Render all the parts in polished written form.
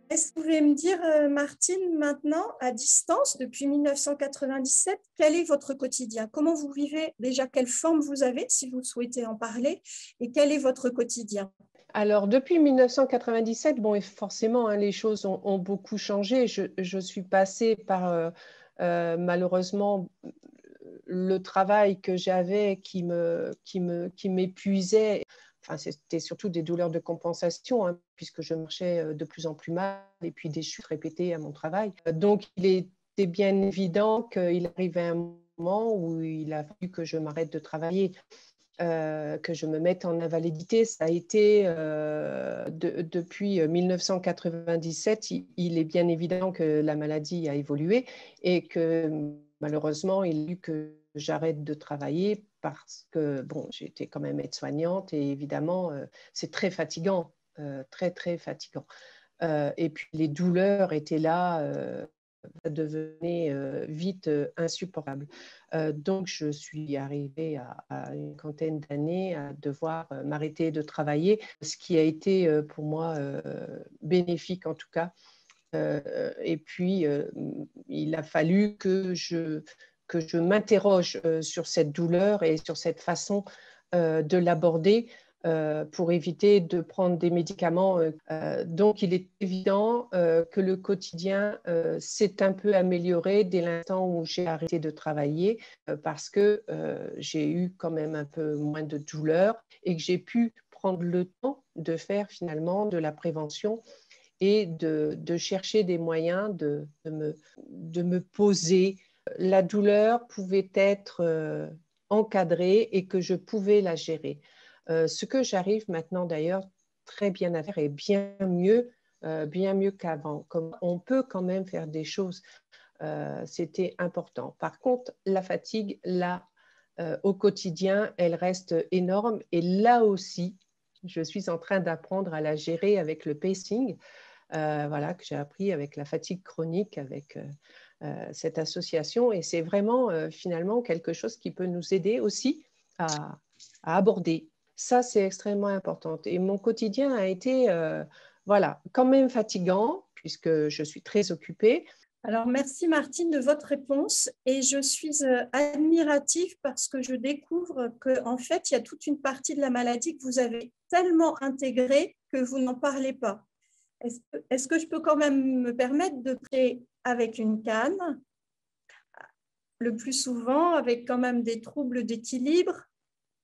Est-ce que vous pouvez me dire, Martine, maintenant, à distance, depuis 1997, quel est votre quotidien? Comment vous vivez? Déjà, quelle forme vous avez, si vous souhaitez en parler, et quel est votre quotidien? Alors, depuis 1997, bon, et forcément, hein, les choses ont beaucoup changé. Je suis passée par, malheureusement, le travail que j'avais qui m'épuisait. Enfin, c'était surtout des douleurs de compensation, hein, puisque je marchais de plus en plus mal et puis des chutes répétées à mon travail. Donc, il était bien évident qu'il arrivait un moment où il a fallu que je m'arrête de travailler. Que je me mette en invalidité. Ça a été depuis 1997, il est bien évident que la maladie a évolué et que malheureusement, il a eu que j'arrête de travailler parce que bon, j'étais quand même aide-soignante et évidemment, c'est très fatigant, très, très fatigant. Et puis les douleurs étaient là, ça devenait vite insupportable. Donc, je suis arrivée à une quinzaine d'années à devoir m'arrêter de travailler, ce qui a été pour moi bénéfique en tout cas. Et puis, il a fallu que je m'interroge sur cette douleur et sur cette façon de l'aborder pour éviter de prendre des médicaments. Donc, il est évident que le quotidien s'est un peu amélioré dès l'instant où j'ai arrêté de travailler parce que j'ai eu quand même un peu moins de douleur et que j'ai pu prendre le temps de faire finalement de la prévention et de chercher des moyens de me poser. La douleur pouvait être encadrée et que je pouvais la gérer. Ce que j'arrive maintenant d'ailleurs très bien à faire et bien mieux qu'avant. Comme on peut quand même faire des choses, c'était important. Par contre, la fatigue, là, au quotidien, elle reste énorme et là aussi, je suis en train d'apprendre à la gérer avec le pacing. Voilà, que j'ai appris avec la fatigue chronique, avec cette association. Et c'est vraiment finalement quelque chose qui peut nous aider aussi à, à aborder. Ça, c'est extrêmement important. Et mon quotidien a été, voilà, quand même fatigant, puisque je suis très occupée. Alors, merci Martine de votre réponse et je suis admirative parce que je découvre qu'en fait, il y a toute une partie de la maladie que vous avez tellement intégrée que vous n'en parlez pas. Est-ce que je peux quand même me permettre de créer avec une canne, le plus souvent avec quand même des troubles d'équilibre,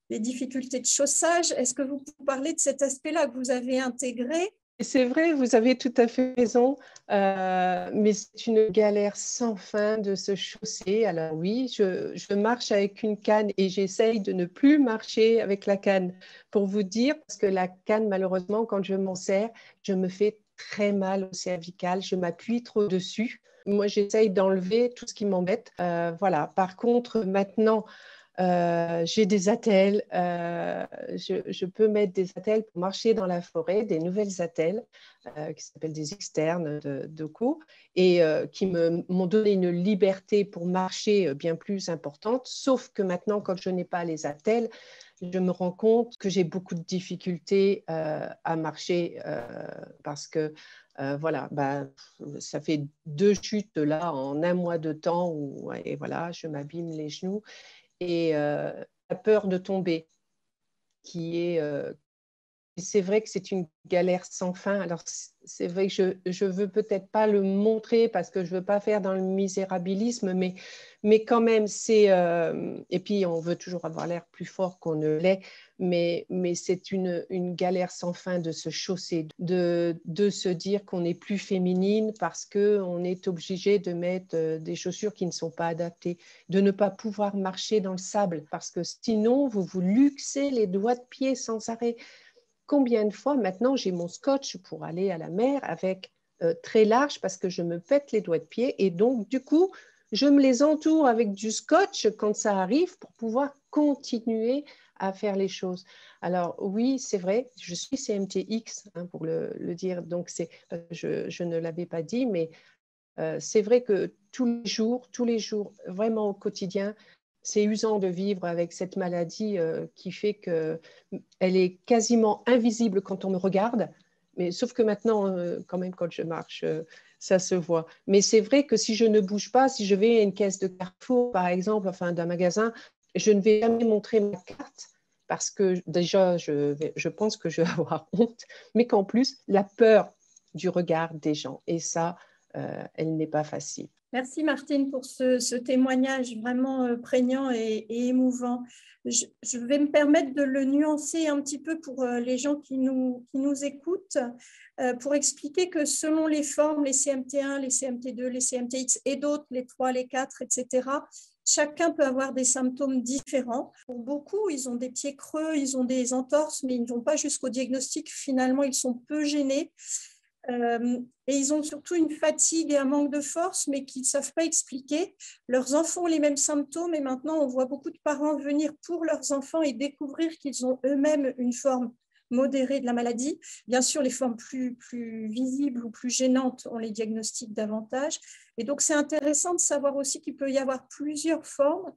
des difficultés de chaussage? Est-ce que vous pouvez parler de cet aspect-là que vous avez intégré? C'est vrai, vous avez tout à fait raison, mais c'est une galère sans fin de se chausser. Alors oui, je marche avec une canne et j'essaye de ne plus marcher avec la canne pour vous dire, parce que la canne, malheureusement, quand je m'en sers, je me fais très mal au cervical, je m'appuie trop dessus. Moi, j'essaye d'enlever tout ce qui m'embête. Voilà. Par contre, maintenant, j'ai des attelles, je peux mettre des attelles pour marcher dans la forêt, des nouvelles attelles qui s'appellent des externes de co et qui m'ont donné une liberté pour marcher bien plus importante. Sauf que maintenant, quand je n'ai pas les attelles, je me rends compte que j'ai beaucoup de difficultés à marcher parce que voilà, bah, ça fait 2 chutes là en un mois de temps où et voilà, je m'abîme les genoux et la peur de tomber, qui est, c'est vrai que c'est une galère sans fin. Alors, c'est vrai que je veux peut-être pas le montrer parce que je veux pas faire dans le misérabilisme, mais quand même, c'est... et puis, on veut toujours avoir l'air plus fort qu'on ne l'est, mais c'est une galère sans fin de se chausser, de se dire qu'on n'est plus féminine parce qu'on est obligé de mettre des chaussures qui ne sont pas adaptées, de ne pas pouvoir marcher dans le sable parce que sinon, vous vous luxez les doigts de pied sans arrêt. Combien de fois maintenant j'ai mon scotch pour aller à la mer avec très large parce que je me pète les doigts de pied et donc du coup je me les entoure avec du scotch quand ça arrive pour pouvoir continuer à faire les choses. Alors oui, c'est vrai, je suis CMTX hein, pour le dire, donc je ne l'avais pas dit, mais c'est vrai que tous les jours, vraiment au quotidien, c'est usant de vivre avec cette maladie qui fait qu'elle est quasiment invisible quand on me regarde, Mais sauf que maintenant, quand même, quand je marche, ça se voit. Mais c'est vrai que si je ne bouge pas, si je vais à une caisse de Carrefour, par exemple, enfin d'un magasin, je ne vais jamais montrer ma carte parce que déjà, je pense que je vais avoir honte, mais qu'en plus, la peur du regard des gens. Et ça, elle n'est pas facile. Merci Martine pour ce témoignage vraiment prégnant et émouvant. Je vais me permettre de le nuancer un petit peu pour les gens qui nous écoutent, pour expliquer que selon les formes, les CMT1, les CMT2, les CMTX et d'autres, les 3, les 4, etc., chacun peut avoir des symptômes différents. Pour beaucoup, ils ont des pieds creux, ils ont des entorses, mais ils ne vont pas jusqu'au diagnostic. Finalement, ils sont peu gênés. Et ils ont surtout une fatigue et un manque de force, mais qu'ils ne savent pas expliquer. Leurs enfants ont les mêmes symptômes et maintenant, on voit beaucoup de parents venir pour leurs enfants et découvrir qu'ils ont eux-mêmes une forme modérée de la maladie. Bien sûr, les formes plus visibles ou plus gênantes, on les diagnostique davantage. Et donc, c'est intéressant de savoir aussi qu'il peut y avoir plusieurs formes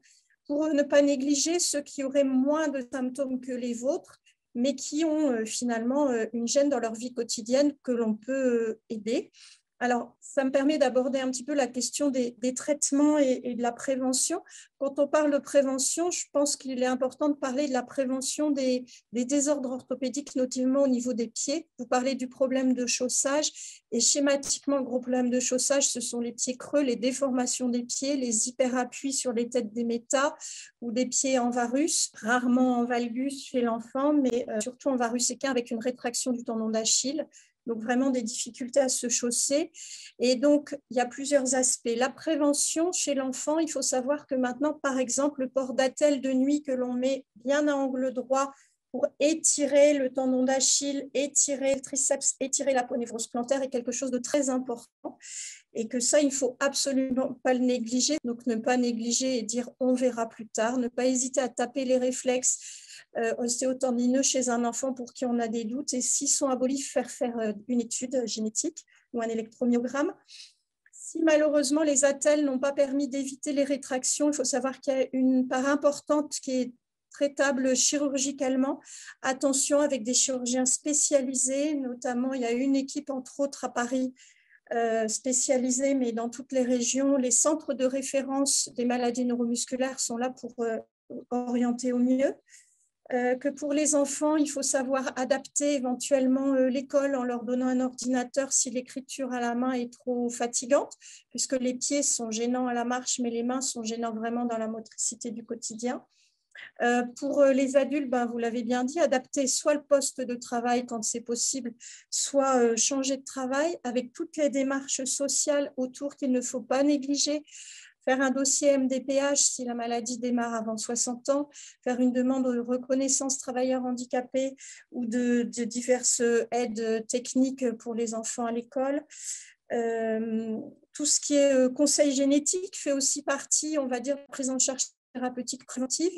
pour ne pas négliger ceux qui auraient moins de symptômes que les vôtres, mais qui ont finalement une gêne dans leur vie quotidienne que l'on peut aider. Alors, ça me permet d'aborder un petit peu la question des traitements et de la prévention. Quand on parle de prévention, je pense qu'il est important de parler de la prévention des désordres orthopédiques, notamment au niveau des pieds. Vous parlez du problème de chaussage et schématiquement, le gros problème de chaussage, ce sont les pieds creux, les déformations des pieds, les hyperappuis sur les têtes des métas ou des pieds en varus, rarement en valgus chez l'enfant, mais surtout en varus équin avec une rétraction du tendon d'Achille. Donc, vraiment des difficultés à se chausser. Et donc, il y a plusieurs aspects. La prévention chez l'enfant, il faut savoir que maintenant, par exemple, le port d'attelle de nuit que l'on met bien à angle droit pour étirer le tendon d'Achille, étirer le triceps, étirer la ponévrose plantaire est quelque chose de très important. Et que ça, il ne faut absolument pas le négliger. Donc, ne pas négliger et dire on verra plus tard. Ne pas hésiter à taper les réflexes ostéotendineux chez un enfant pour qui on a des doutes. Et s'ils sont abolis, faire une étude génétique ou un électromyogramme. Si malheureusement les attelles n'ont pas permis d'éviter les rétractions, il faut savoir qu'il y a une part importante qui est traitable chirurgicalement. Attention avec des chirurgiens spécialisés, notamment il y a une équipe entre autres à Paris spécialisée, mais dans toutes les régions. Les centres de référence des maladies neuromusculaires sont là pour orienter au mieux. Que pour les enfants, il faut savoir adapter éventuellement l'école en leur donnant un ordinateur si l'écriture à la main est trop fatigante, puisque les pieds sont gênants à la marche, mais les mains sont gênants vraiment dans la motricité du quotidien. Pour les adultes, vous l'avez bien dit, adapter soit le poste de travail quand c'est possible, soit changer de travail avec toutes les démarches sociales autour qu'il ne faut pas négliger. Faire un dossier MDPH si la maladie démarre avant 60 ans, faire une demande de reconnaissance travailleurs handicapés ou de diverses aides techniques pour les enfants à l'école. Tout ce qui est conseil génétique fait aussi partie, on va dire, de prise en charge thérapeutique préventive.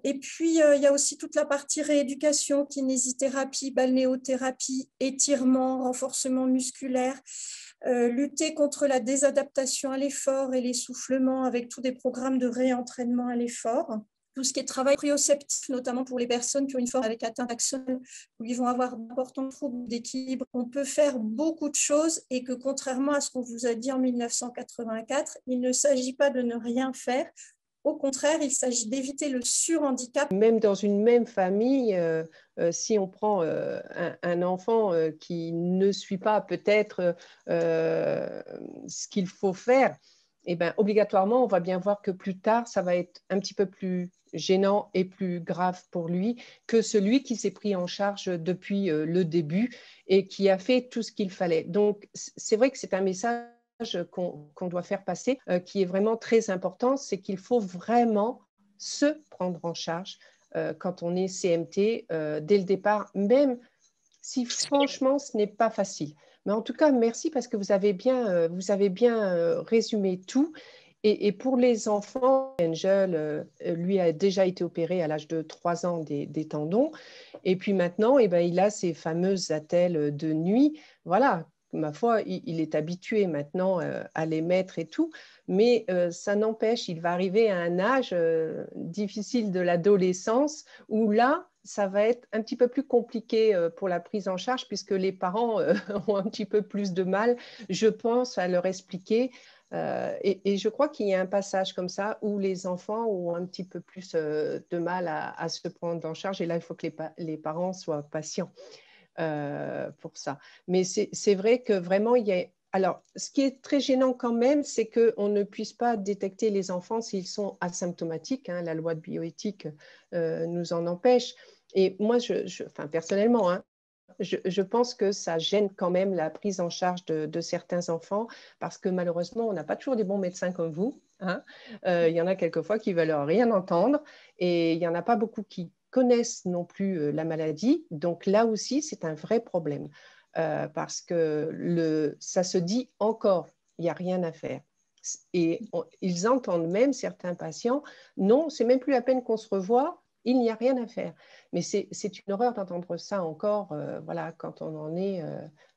Et puis, il y a aussi toute la partie rééducation, kinésithérapie, balnéothérapie, étirement, renforcement musculaire. Lutter contre la désadaptation à l'effort et l'essoufflement avec tous des programmes de réentraînement à l'effort. Tout ce qui est travail proprioceptif, notamment pour les personnes qui ont une forme avec atteinte axonale, où ils vont avoir d'importants troubles d'équilibre. On peut faire beaucoup de choses et que contrairement à ce qu'on vous a dit en 1984, il ne s'agit pas de ne rien faire. Au contraire, il s'agit d'éviter le surhandicap. Même dans une même famille, si on prend un enfant qui ne suit pas peut-être ce qu'il faut faire, eh ben, obligatoirement, on va bien voir que plus tard, ça va être un petit peu plus gênant et plus grave pour lui que celui qui s'est pris en charge depuis le début et qui a fait tout ce qu'il fallait. Donc, c'est vrai que c'est un message qu'on doit faire passer, qui est vraiment très important, c'est qu'il faut vraiment se prendre en charge quand on est CMT dès le départ, même si franchement ce n'est pas facile. Mais en tout cas, merci parce que vous avez bien résumé tout. Et pour les enfants, Angel, lui a déjà été opéré à l'âge de 3 ans des tendons. Et puis maintenant, eh ben, il a ces fameuses attelles de nuit. Voilà, ma foi, il est habitué maintenant à les mettre et tout, mais ça n'empêche, il va arriver à un âge difficile de l'adolescence où là, ça va être un petit peu plus compliqué pour la prise en charge puisque les parents ont un petit peu plus de mal, je pense, à leur expliquer. Et je crois qu'il y a un passage comme ça où les enfants ont un petit peu plus de mal à se prendre en charge. Et là, il faut que les parents soient patients pour ça. Mais c'est vrai que vraiment, il y a... Alors, ce qui est très gênant quand même, c'est qu'on ne puisse pas détecter les enfants s'ils sont asymptomatiques. Hein. La loi de bioéthique nous en empêche. Et moi, enfin, personnellement, hein, je pense que ça gêne quand même la prise en charge de certains enfants parce que malheureusement, on n'a pas toujours des bons médecins comme vous. Hein. Il y en a quelquefois qui ne veulent rien entendre et il n'y en a pas beaucoup qui connaissent non plus la maladie. Donc là aussi, c'est un vrai problème parce que ça se dit encore, il n'y a rien à faire. Et ils entendent même, certains patients, non, c'est même plus la peine qu'on se revoie, il n'y a rien à faire. Mais c'est une horreur d'entendre ça encore, voilà, quand on en est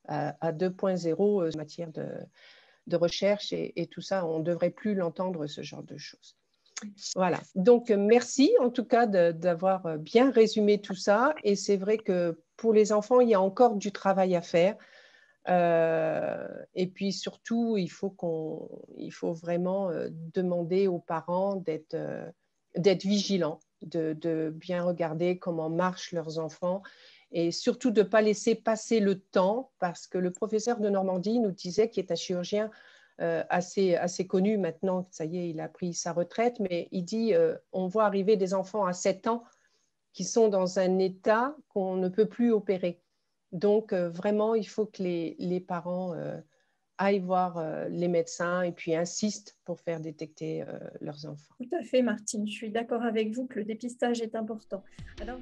à 2.0 en matière de recherche et tout ça, on ne devrait plus l'entendre, ce genre de choses. Voilà, donc merci en tout cas d'avoir bien résumé tout ça. Et c'est vrai que pour les enfants, il y a encore du travail à faire. Et puis surtout, il faut vraiment demander aux parents d'être vigilants, de bien regarder comment marchent leurs enfants et surtout de ne pas laisser passer le temps parce que le professeur de Normandie nous disait, qui est un chirurgien assez connu maintenant, ça y est, il a pris sa retraite, mais il dit on voit arriver des enfants à 7 ans qui sont dans un état qu'on ne peut plus opérer. Donc, vraiment, il faut que les parents aillent voir les médecins et puis insistent pour faire détecter leurs enfants. Tout à fait, Martine. Je suis d'accord avec vous que le dépistage est important. Alors...